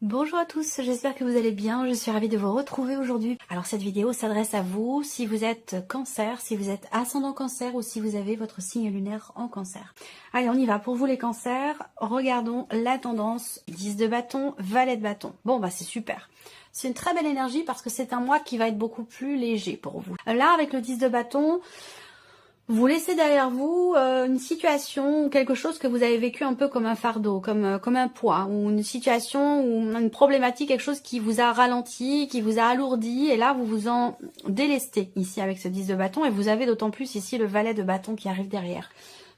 Bonjour à tous, j'espère que vous allez bien, je suis ravie de vous retrouver aujourd'hui. Alors cette vidéo s'adresse à vous si vous êtes cancer, si vous êtes ascendant cancer ou si vous avez votre signe lunaire en cancer. Allez, on y va, pour vous les cancers, regardons la tendance, 10 de bâton, valet de bâton. Bon bah c'est super. C'est une très belle énergie parce que c'est un mois qui va être beaucoup plus léger pour vous. Là avec le 10 de bâton, vous laissez derrière vous une situation ou quelque chose que vous avez vécu un peu comme un fardeau, comme un poids, ou une situation ou une problématique, quelque chose qui vous a ralenti, qui vous a alourdi, et là vous vous en délestez ici avec ce 10 de bâton, et vous avez d'autant plus ici le valet de bâton qui arrive derrière.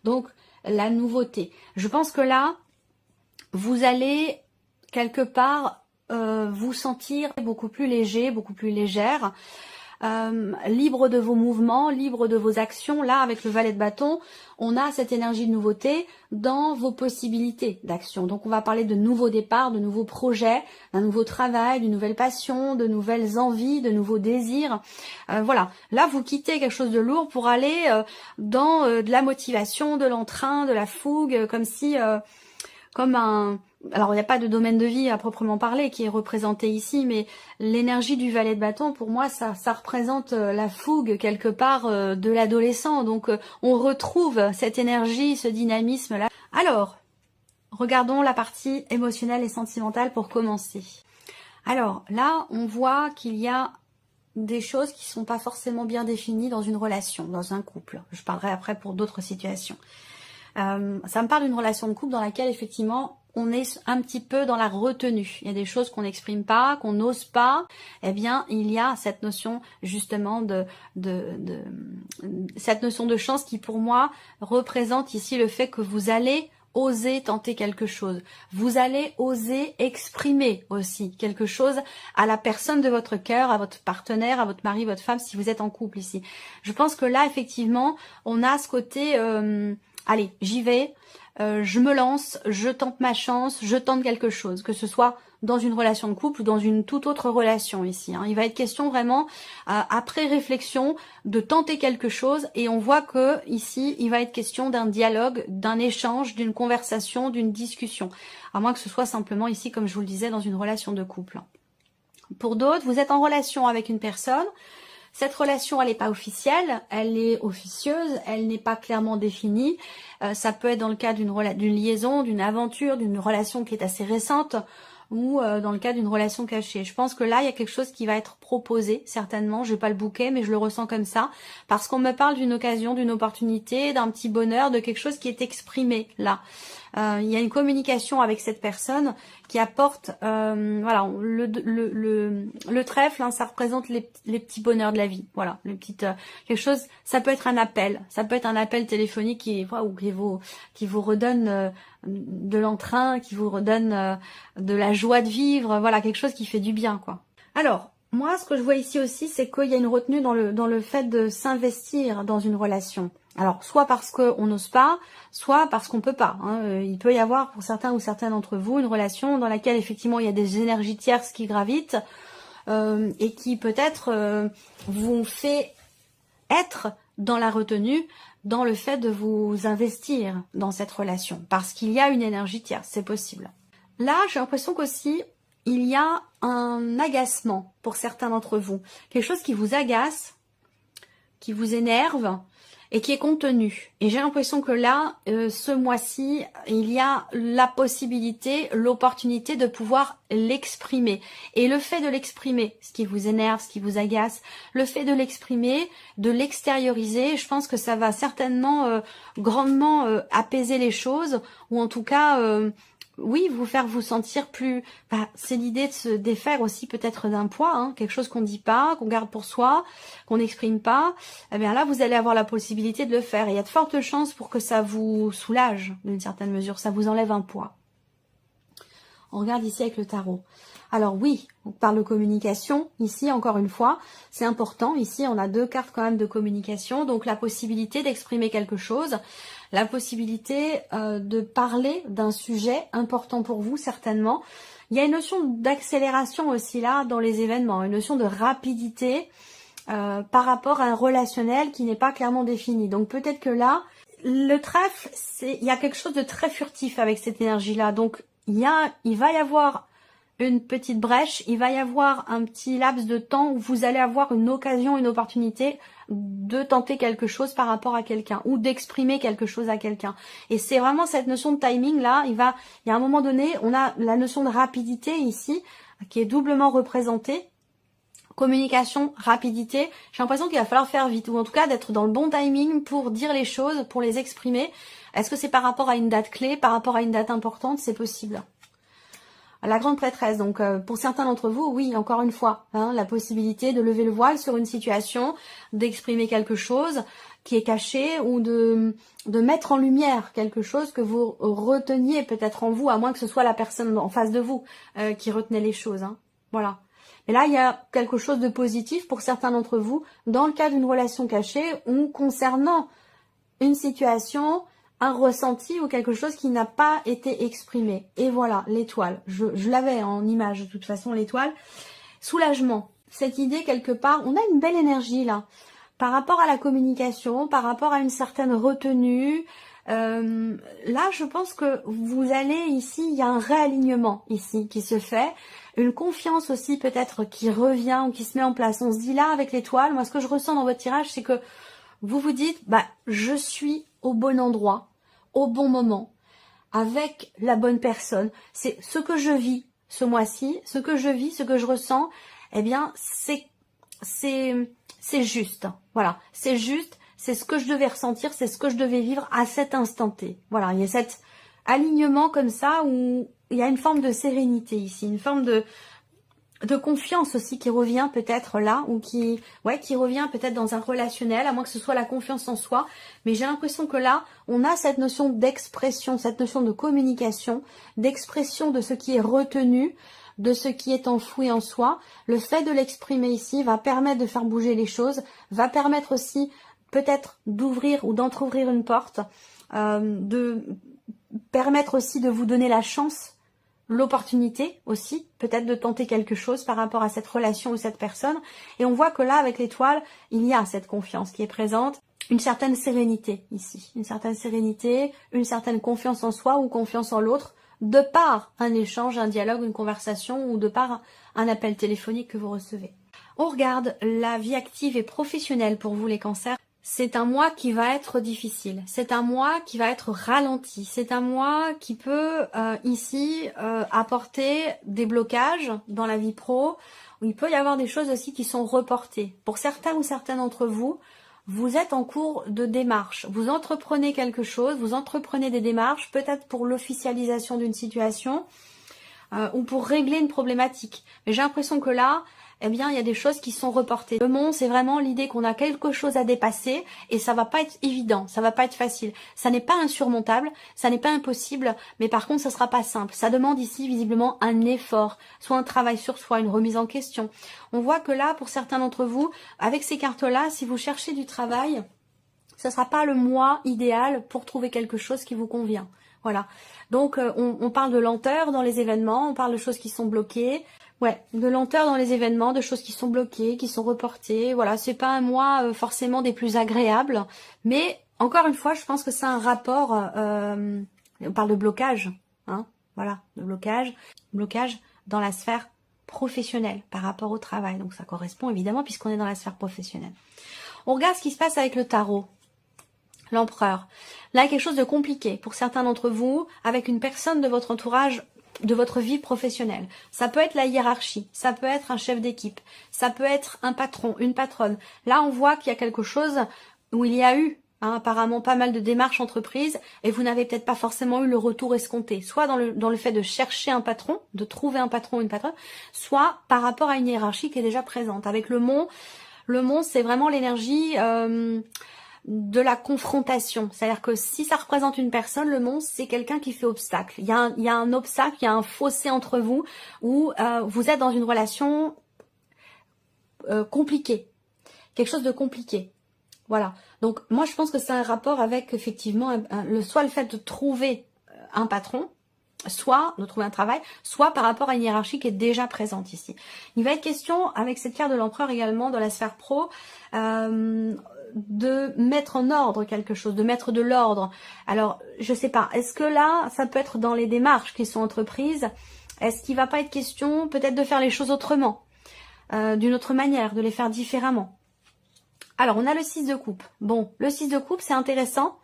Donc la nouveauté. Je pense que là, vous allez quelque part vous sentir beaucoup plus léger, beaucoup plus légère. Libre de vos mouvements, libre de vos actions. Là, avec le valet de bâton, on a cette énergie de nouveauté dans vos possibilités d'action. Donc, on va parler de nouveaux départs, de nouveaux projets, d'un nouveau travail, d'une nouvelle passion, de nouvelles envies, de nouveaux désirs. Voilà. Là, vous quittez quelque chose de lourd pour aller dans de la motivation, de l'entrain, de la fougue, comme si... comme un... Alors, il n'y a pas de domaine de vie à proprement parler qui est représenté ici, mais l'énergie du valet de bâton, pour moi, ça représente la fougue quelque part de l'adolescent. Donc, on retrouve cette énergie, ce dynamisme-là. Alors, regardons la partie émotionnelle et sentimentale pour commencer. Alors, là, on voit qu'il y a des choses qui ne sont pas forcément bien définies dans une relation, dans un couple. Je parlerai après pour d'autres situations. Ça me parle d'une relation de couple dans laquelle, effectivement, on est un petit peu dans la retenue. Il y a des choses qu'on n'exprime pas, qu'on n'ose pas. Eh bien, il y a cette notion justement cette notion de chance qui, pour moi, représente ici le fait que vous allez oser tenter quelque chose. Vous allez oser exprimer aussi quelque chose à la personne de votre cœur, à votre partenaire, à votre mari, votre femme, si vous êtes en couple ici. Je pense que là, effectivement, on a ce côté... allez, j'y vais, je me lance, je tente ma chance, je tente quelque chose, que ce soit dans une relation de couple ou dans une toute autre relation ici. Il va être question vraiment, après réflexion, de tenter quelque chose, et on voit que ici, il va être question d'un dialogue, d'un échange, d'une conversation, d'une discussion. À moins que ce soit simplement ici, comme je vous le disais, dans une relation de couple. Pour d'autres, vous êtes en relation avec une personne. Cette relation, elle n'est pas officielle, elle est officieuse, elle n'est pas clairement définie. Ça peut être dans le cas d'une liaison, d'une aventure, d'une relation qui est assez récente, ou dans le cas d'une relation cachée. Je pense que là, il y a quelque chose qui va être proposé, certainement. Je n'ai pas le bouquet, mais je le ressens comme ça, parce qu'on me parle d'une occasion, d'une opportunité, d'un petit bonheur, de quelque chose qui est exprimé là. Il y a une communication avec cette personne qui apporte, voilà, le trèfle, hein, ça représente les petits bonheurs de la vie, voilà, quelque chose. Ça peut être un appel, téléphonique qui vous redonne de l'entrain, qui vous redonne de la joie de vivre, voilà, quelque chose qui fait du bien, quoi. Alors, moi, ce que je vois ici aussi, c'est qu'il y a une retenue dans le fait de s'investir dans une relation. Alors, soit parce qu'on n'ose pas, soit parce qu'on peut pas. Il peut y avoir, pour certains ou certaines d'entre vous, une relation dans laquelle, effectivement, il y a des énergies tierces qui gravitent et qui, peut-être, vous fait être dans la retenue, dans le fait de vous investir dans cette relation. Parce qu'il y a une énergie tierce, c'est possible. Là, j'ai l'impression qu'aussi, il y a un agacement pour certains d'entre vous. Quelque chose qui vous agace, qui vous énerve et qui est contenu. Et j'ai l'impression que là, ce mois-ci, il y a la possibilité, l'opportunité de pouvoir l'exprimer. Et le fait de l'exprimer, ce qui vous énerve, ce qui vous agace, le fait de l'exprimer, de l'extérioriser, je pense que ça va certainement grandement apaiser les choses, ou en tout cas... oui, vous faire vous sentir plus... c'est l'idée de se défaire aussi peut-être d'un poids, quelque chose qu'on dit pas, qu'on garde pour soi, qu'on n'exprime pas. Eh bien là, vous allez avoir la possibilité de le faire. Et il y a de fortes chances pour que ça vous soulage d'une certaine mesure, ça vous enlève un poids. On regarde ici avec le tarot. Alors oui, on parle de communication. Ici, encore une fois, c'est important. Ici, on a deux cartes quand même de communication. Donc la possibilité d'exprimer quelque chose, la possibilité de parler d'un sujet important pour vous, certainement. Il y a une notion d'accélération aussi là dans les événements, une notion de rapidité par rapport à un relationnel qui n'est pas clairement défini. Donc peut-être que là, le trèfle, il y a quelque chose de très furtif avec cette énergie-là. Donc il va y avoir une petite brèche, il va y avoir un petit laps de temps où vous allez avoir une occasion, une opportunité de tenter quelque chose par rapport à quelqu'un ou d'exprimer quelque chose à quelqu'un. Et c'est vraiment cette notion de timing là, il y a un moment donné, on a la notion de rapidité ici qui est doublement représentée. Communication, rapidité, j'ai l'impression qu'il va falloir faire vite, ou en tout cas d'être dans le bon timing pour dire les choses, pour les exprimer. Est-ce que c'est par rapport à une date clé, par rapport à une date importante? C'est possible. La grande prêtresse, donc pour certains d'entre vous, oui, encore une fois, hein, la possibilité de lever le voile sur une situation, d'exprimer quelque chose qui est caché ou de mettre en lumière quelque chose que vous reteniez peut-être en vous, à moins que ce soit la personne en face de vous qui retenait les choses. Hein. Voilà. Et là, il y a quelque chose de positif pour certains d'entre vous dans le cas d'une relation cachée ou concernant une situation, un ressenti ou quelque chose qui n'a pas été exprimé. Et voilà, l'étoile. Je l'avais en image de toute façon, l'étoile. Soulagement. Cette idée, quelque part, on a une belle énergie là. Par rapport à la communication, par rapport à une certaine retenue. Là, je pense que vous allez ici, il y a un réalignement ici qui se fait. Une confiance aussi peut-être qui revient ou qui se met en place. On se dit là, avec l'étoile, moi ce que je ressens dans votre tirage, c'est que vous vous dites, bah, je suis au bon endroit, au bon moment, avec la bonne personne. C'est ce que je vis ce mois-ci, ce que je vis, ce que je ressens, eh bien, c'est juste. Voilà, c'est juste, c'est ce que je devais ressentir, c'est ce que je devais vivre à cet instant T. Voilà, il y a cet alignement comme ça où il y a une forme de sérénité ici, une forme de confiance aussi qui revient peut-être là, ou qui revient peut-être dans un relationnel, à moins que ce soit la confiance en soi. Mais j'ai l'impression que là, on a cette notion d'expression, cette notion de communication, d'expression de ce qui est retenu, de ce qui est enfoui en soi. Le fait de l'exprimer ici va permettre de faire bouger les choses, va permettre aussi peut-être d'ouvrir ou d'entrouvrir une porte, de permettre aussi de vous donner la chance, l'opportunité aussi, peut-être de tenter quelque chose par rapport à cette relation ou cette personne. Et on voit que là, avec l'étoile, il y a cette confiance qui est présente, une certaine sérénité ici, une certaine sérénité, une certaine confiance en soi ou confiance en l'autre, de par un échange, un dialogue, une conversation ou de par un appel téléphonique que vous recevez. On regarde la vie active et professionnelle pour vous les cancers. C'est un mois qui va être difficile, c'est un mois qui va être ralenti, c'est un mois qui peut ici apporter des blocages dans la vie pro, où il peut y avoir des choses aussi qui sont reportées. Pour certains ou certaines d'entre vous, vous êtes en cours de démarche, vous entreprenez quelque chose, vous entreprenez des démarches, peut-être pour l'officialisation d'une situation ou pour régler une problématique. Mais j'ai l'impression que là, eh bien, il y a des choses qui sont reportées. Le monde, c'est vraiment l'idée qu'on a quelque chose à dépasser et ça va pas être évident, ça va pas être facile. Ça n'est pas insurmontable, ça n'est pas impossible, mais par contre, ça sera pas simple. Ça demande ici, visiblement, un effort, soit un travail sur soi, une remise en question. On voit que là, pour certains d'entre vous, avec ces cartes-là, si vous cherchez du travail, ce sera pas le mois idéal pour trouver quelque chose qui vous convient. Voilà. Donc, on parle de lenteur dans les événements, on parle de choses qui sont bloquées. Ouais, de lenteur dans les événements, de choses qui sont bloquées, qui sont reportées. Voilà, c'est pas un mois forcément des plus agréables. Mais, encore une fois, je pense que c'est un rapport... on parle de blocage, hein. Voilà, de blocage. Blocage dans la sphère professionnelle par rapport au travail. Donc, ça correspond évidemment puisqu'on est dans la sphère professionnelle. On regarde ce qui se passe avec le tarot. L'empereur. Là, quelque chose de compliqué pour certains d'entre vous, avec une personne de votre entourage, de votre vie professionnelle. Ça peut être la hiérarchie, ça peut être un chef d'équipe, ça peut être un patron, une patronne. Là, on voit qu'il y a quelque chose où il y a eu apparemment pas mal de démarches entreprises et vous n'avez peut-être pas forcément eu le retour escompté. Soit dans le fait de chercher un patron, de trouver un patron ou une patronne, soit par rapport à une hiérarchie qui est déjà présente. Avec le mont, c'est vraiment l'énergie... de la confrontation, c'est-à-dire que si ça représente une personne, le monstre, c'est quelqu'un qui fait obstacle. Il y a un obstacle, il y a un fossé entre vous où vous êtes dans une relation compliquée, quelque chose de compliqué. Voilà. Donc moi, je pense que c'est un rapport avec effectivement soit le fait de trouver un patron, soit de trouver un travail, soit par rapport à une hiérarchie qui est déjà présente ici. Il va être question, avec cette carte de l'empereur également, dans la sphère pro, de mettre en ordre quelque chose, de mettre de l'ordre. Alors, je sais pas, est-ce que là, ça peut être dans les démarches qui sont entreprises, Est-ce qu'il va pas être question peut-être de faire les choses autrement, d'une autre manière, de les faire différemment? Alors, on a le 6 de coupe. Bon, le 6 de coupe, c'est intéressant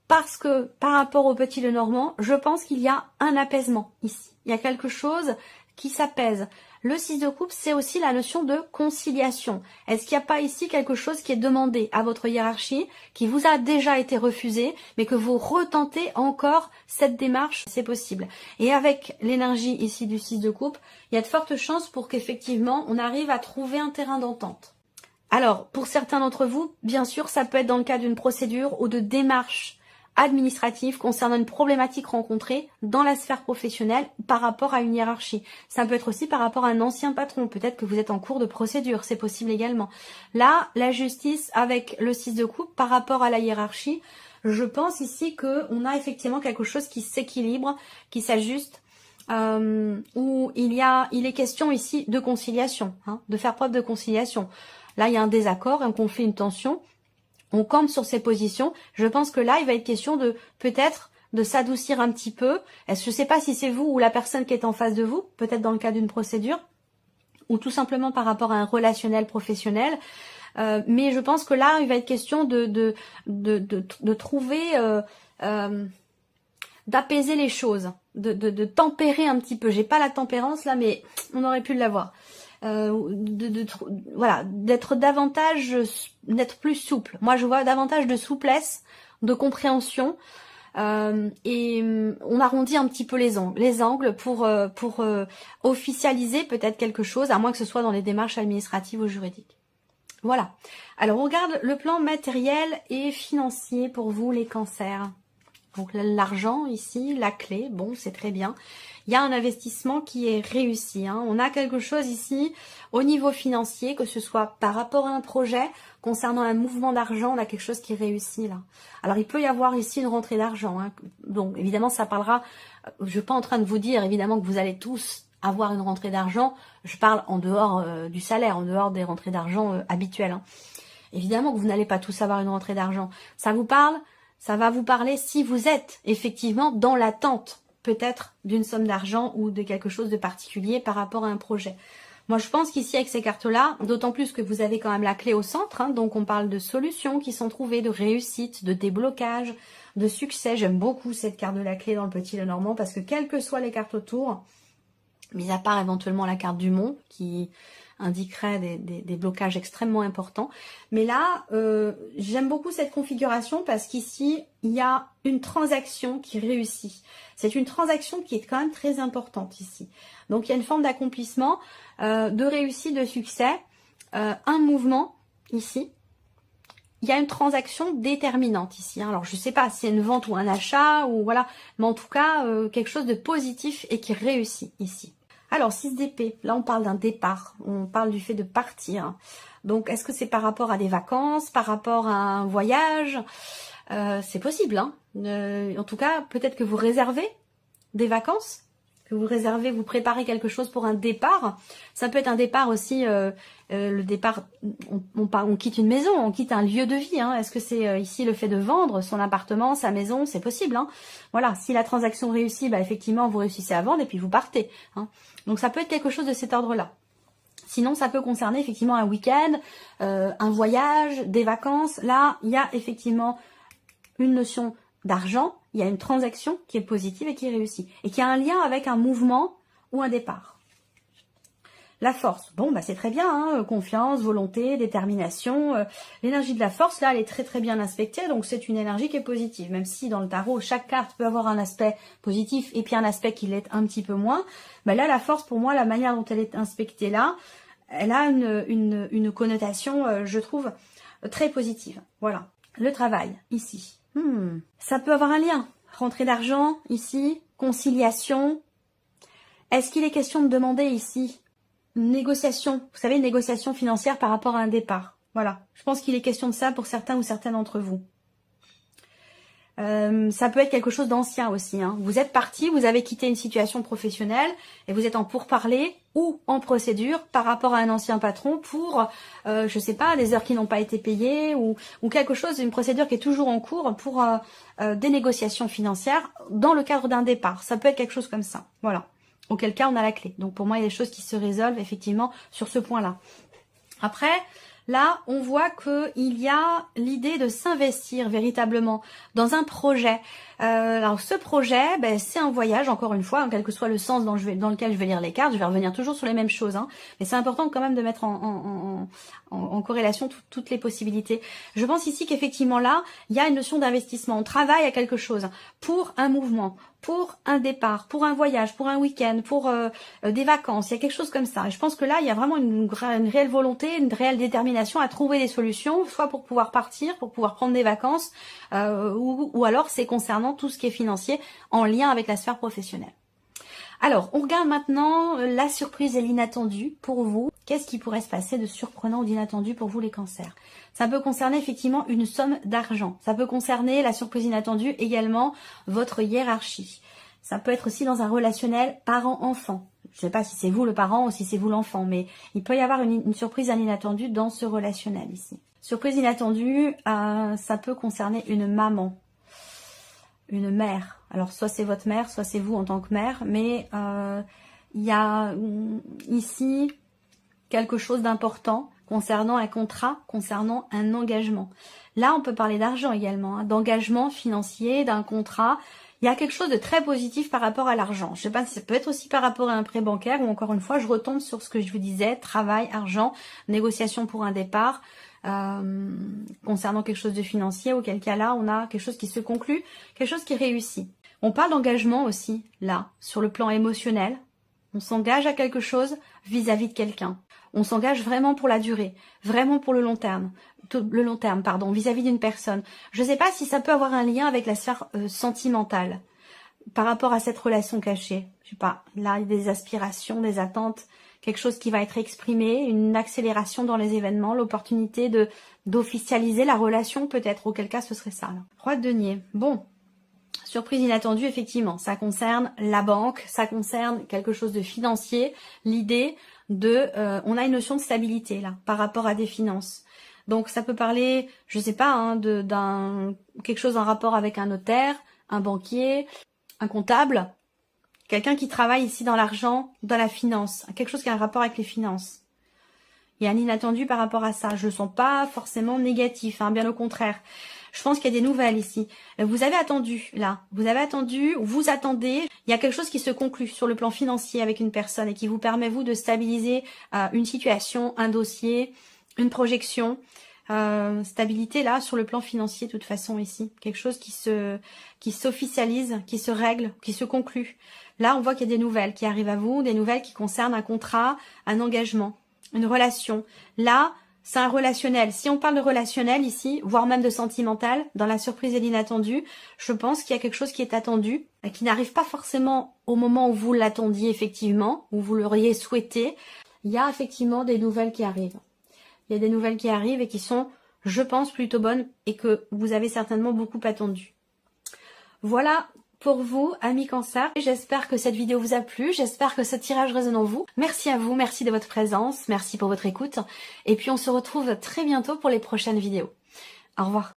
parce que par rapport au petit Lenormand, je pense qu'il y a un apaisement ici. Il y a quelque chose qui s'apaise. Le 6 de coupe, c'est aussi la notion de conciliation. Est-ce qu'il n'y a pas ici quelque chose qui est demandé à votre hiérarchie, qui vous a déjà été refusé, mais que vous retentez encore cette démarche? C'est possible. Et avec l'énergie ici du 6 de coupe, il y a de fortes chances pour qu'effectivement, on arrive à trouver un terrain d'entente. Alors, pour certains d'entre vous, bien sûr, ça peut être dans le cadre d'une procédure ou de démarche administrative concernant une problématique rencontrée dans la sphère professionnelle par rapport à une hiérarchie. Ça peut être aussi par rapport à un ancien patron. Peut-être que vous êtes en cours de procédure, c'est possible également. Là, la justice avec le 6 de coupe par rapport à la hiérarchie, je pense ici qu'on a effectivement quelque chose qui s'équilibre, qui s'ajuste, où il est question ici de conciliation, de faire preuve de conciliation. Là, il y a un désaccord, un conflit, une tension. On campe sur ses positions. Je pense que là, il va être question de peut-être de s'adoucir un petit peu. Je ne sais pas si c'est vous ou la personne qui est en face de vous, peut-être dans le cas d'une procédure, ou tout simplement par rapport à un relationnel professionnel. Mais je pense que là, il va être question de trouver, d'apaiser les choses, de tempérer un petit peu. J'ai pas la tempérance là, mais on aurait pu l'avoir. Voilà, d'être plus souple. Moi, je vois davantage de souplesse, de compréhension, et on arrondit un petit peu les angles pour officialiser peut-être quelque chose, à moins que ce soit dans les démarches administratives ou juridiques. Voilà. Alors, on regarde le plan matériel et financier pour vous, les cancers. Donc, l'argent ici, la clé, bon, c'est très bien. Il y a un investissement qui est réussi. On a quelque chose ici au niveau financier, que ce soit par rapport à un projet, concernant un mouvement d'argent, on a quelque chose qui réussit là. Alors il peut y avoir ici une rentrée d'argent. Donc évidemment ça parlera, je ne suis pas en train de vous dire évidemment que vous allez tous avoir une rentrée d'argent. Je parle en dehors du salaire, en dehors des rentrées d'argent habituelles. Évidemment que vous n'allez pas tous avoir une rentrée d'argent. Ça vous parle, ça va vous parler si vous êtes effectivement dans l'attente peut-être d'une somme d'argent ou de quelque chose de particulier par rapport à un projet. Moi, je pense qu'ici, avec ces cartes-là, d'autant plus que vous avez quand même la clé au centre, donc on parle de solutions qui sont trouvées, de réussite, de déblocage, de succès. J'aime beaucoup cette carte de la clé dans le petit Lenormand parce que quelles que soient les cartes autour, mis à part éventuellement la carte du Mont qui indiquerait des blocages extrêmement importants. Mais là, j'aime beaucoup cette configuration parce qu'ici, il y a une transaction qui réussit. C'est une transaction qui est quand même très importante ici. Donc, il y a une forme d'accomplissement, de réussite, de succès, un mouvement ici. Il y a une transaction déterminante ici. Alors, je ne sais pas si c'est une vente ou un achat, ou voilà, mais en tout cas, quelque chose de positif et qui réussit ici. Alors, 6 d'épée, là on parle d'un départ, on parle du fait de partir. Donc, est-ce que c'est par rapport à des vacances, par rapport à un voyage? C'est possible, en tout cas, peut-être que vous réservez des vacances, que vous réservez, vous préparez quelque chose pour un départ. Ça peut être un départ aussi, le départ, on quitte une maison, on quitte un lieu de vie. Est-ce que c'est ici le fait de vendre son appartement, sa maison? C'est possible. Voilà, si la transaction réussit, effectivement, vous réussissez à vendre et puis vous partez. Donc ça peut être quelque chose de cet ordre-là. Sinon, ça peut concerner effectivement un week-end, un voyage, des vacances. Là, il y a effectivement une notion d'argent, il y a une transaction qui est positive et qui réussit. Et qui a un lien avec un mouvement ou un départ. La force, bon, c'est très bien, confiance, volonté, détermination. L'énergie de la force, là, elle est très très bien inspectée, donc c'est une énergie qui est positive. Même si dans le tarot, chaque carte peut avoir un aspect positif et puis un aspect qui l'est un petit peu moins. Là, la force, pour moi, la manière dont elle est inspectée là, elle a une connotation, je trouve, très positive. Voilà. Le travail, ici. Ça peut avoir un lien. Rentrée d'argent, ici. Conciliation. Est-ce qu'il est question de demander ici négociation, vous savez, négociation financière par rapport à un départ. Voilà, je pense qu'il est question de ça pour certains ou certaines d'entre vous. Ça peut être quelque chose d'ancien aussi. Vous êtes parti, vous avez quitté une situation professionnelle et vous êtes en pourparlers ou en procédure par rapport à un ancien patron pour, je sais pas, des heures qui n'ont pas été payées ou quelque chose, une procédure qui est toujours en cours pour des négociations financières dans le cadre d'un départ. Ça peut être quelque chose comme ça. Voilà. Auquel cas, on a la clé. Donc pour moi, il y a des choses qui se résolvent effectivement sur ce point-là. Après, là, on voit qu'il y a l'idée de s'investir véritablement dans un projet. Alors ce projet, c'est un voyage, encore une fois, quel que soit le sens dans lequel je vais lire les cartes, je vais revenir toujours sur les mêmes choses. Mais c'est important quand même de mettre en corrélation toutes les possibilités. Je pense ici qu'effectivement là, il y a une notion d'investissement. On travaille à quelque chose pour un mouvement, pour un départ, pour un voyage, pour un week-end, pour des vacances. Il y a quelque chose comme ça. Et je pense que là, il y a vraiment une réelle volonté, une réelle détermination à trouver des solutions, soit pour pouvoir partir, pour pouvoir prendre des vacances, ou alors c'est concernant tout ce qui est financier en lien avec la sphère professionnelle. Alors, on regarde maintenant la surprise et l'inattendu pour vous. Qu'est-ce qui pourrait se passer de surprenant ou d'inattendu pour vous les cancers? Ça peut concerner effectivement une somme d'argent. Ça peut concerner la surprise inattendue également votre hiérarchie. Ça peut être aussi dans un relationnel parent-enfant. Je ne sais pas si c'est vous le parent ou si c'est vous l'enfant, mais il peut y avoir une surprise inattendue dans ce relationnel ici. Surprise inattendue, ça peut concerner une maman, une mère. Alors soit c'est votre mère, soit c'est vous en tant que mère, mais il y a ici quelque chose d'important concernant un contrat, concernant un engagement. Là, on peut parler d'argent également, d'engagement financier, d'un contrat. Il y a quelque chose de très positif par rapport à l'argent. Je ne sais pas si ça peut être aussi par rapport à un prêt bancaire ou encore une fois, je retombe sur ce que je vous disais, travail, argent, négociation pour un départ, concernant quelque chose de financier, auquel cas là, on a quelque chose qui se conclut, quelque chose qui réussit. On parle d'engagement aussi, là, sur le plan émotionnel. On s'engage à quelque chose vis-à-vis de quelqu'un. On s'engage vraiment pour la durée, vraiment pour le long terme, vis-à-vis d'une personne. Je ne sais pas si ça peut avoir un lien avec la sphère sentimentale par rapport à cette relation cachée. Je sais pas, là, il y a des aspirations, des attentes, quelque chose qui va être exprimé, une accélération dans les événements, l'opportunité d'officialiser la relation peut-être, auquel cas ce serait ça. Là. Roi de denier, bon. Surprise inattendue, effectivement, ça concerne la banque, ça concerne quelque chose de financier, l'idée on a une notion de stabilité là, par rapport à des finances. Donc ça peut parler, je sais pas, quelque chose en rapport avec un notaire, un banquier, un comptable, quelqu'un qui travaille ici dans l'argent, dans la finance, quelque chose qui a un rapport avec les finances. Il y a un inattendu par rapport à ça, je le sens pas forcément négatif, bien au contraire. Je pense qu'il y a des nouvelles ici. Vous avez attendu, là. Vous avez attendu, vous attendez. Il y a quelque chose qui se conclut sur le plan financier avec une personne et qui vous permet, vous, de stabiliser une situation, un dossier, une projection. Stabilité, là, sur le plan financier, de toute façon, ici. Quelque chose qui s'officialise, qui se règle, qui se conclut. Là, on voit qu'il y a des nouvelles qui arrivent à vous, des nouvelles qui concernent un contrat, un engagement, une relation. Là, c'est un relationnel. Si on parle de relationnel ici, voire même de sentimental, dans la surprise et l'inattendu, je pense qu'il y a quelque chose qui est attendu, qui n'arrive pas forcément au moment où vous l'attendiez effectivement, où vous l'auriez souhaité. Il y a effectivement des nouvelles qui arrivent. Il y a des nouvelles qui arrivent et qui sont, je pense, plutôt bonnes et que vous avez certainement beaucoup attendu. Voilà pour vous, amis Cancer. J'espère que cette vidéo vous a plu, j'espère que ce tirage résonne en vous. Merci à vous, merci de votre présence, merci pour votre écoute. Et puis on se retrouve très bientôt pour les prochaines vidéos. Au revoir.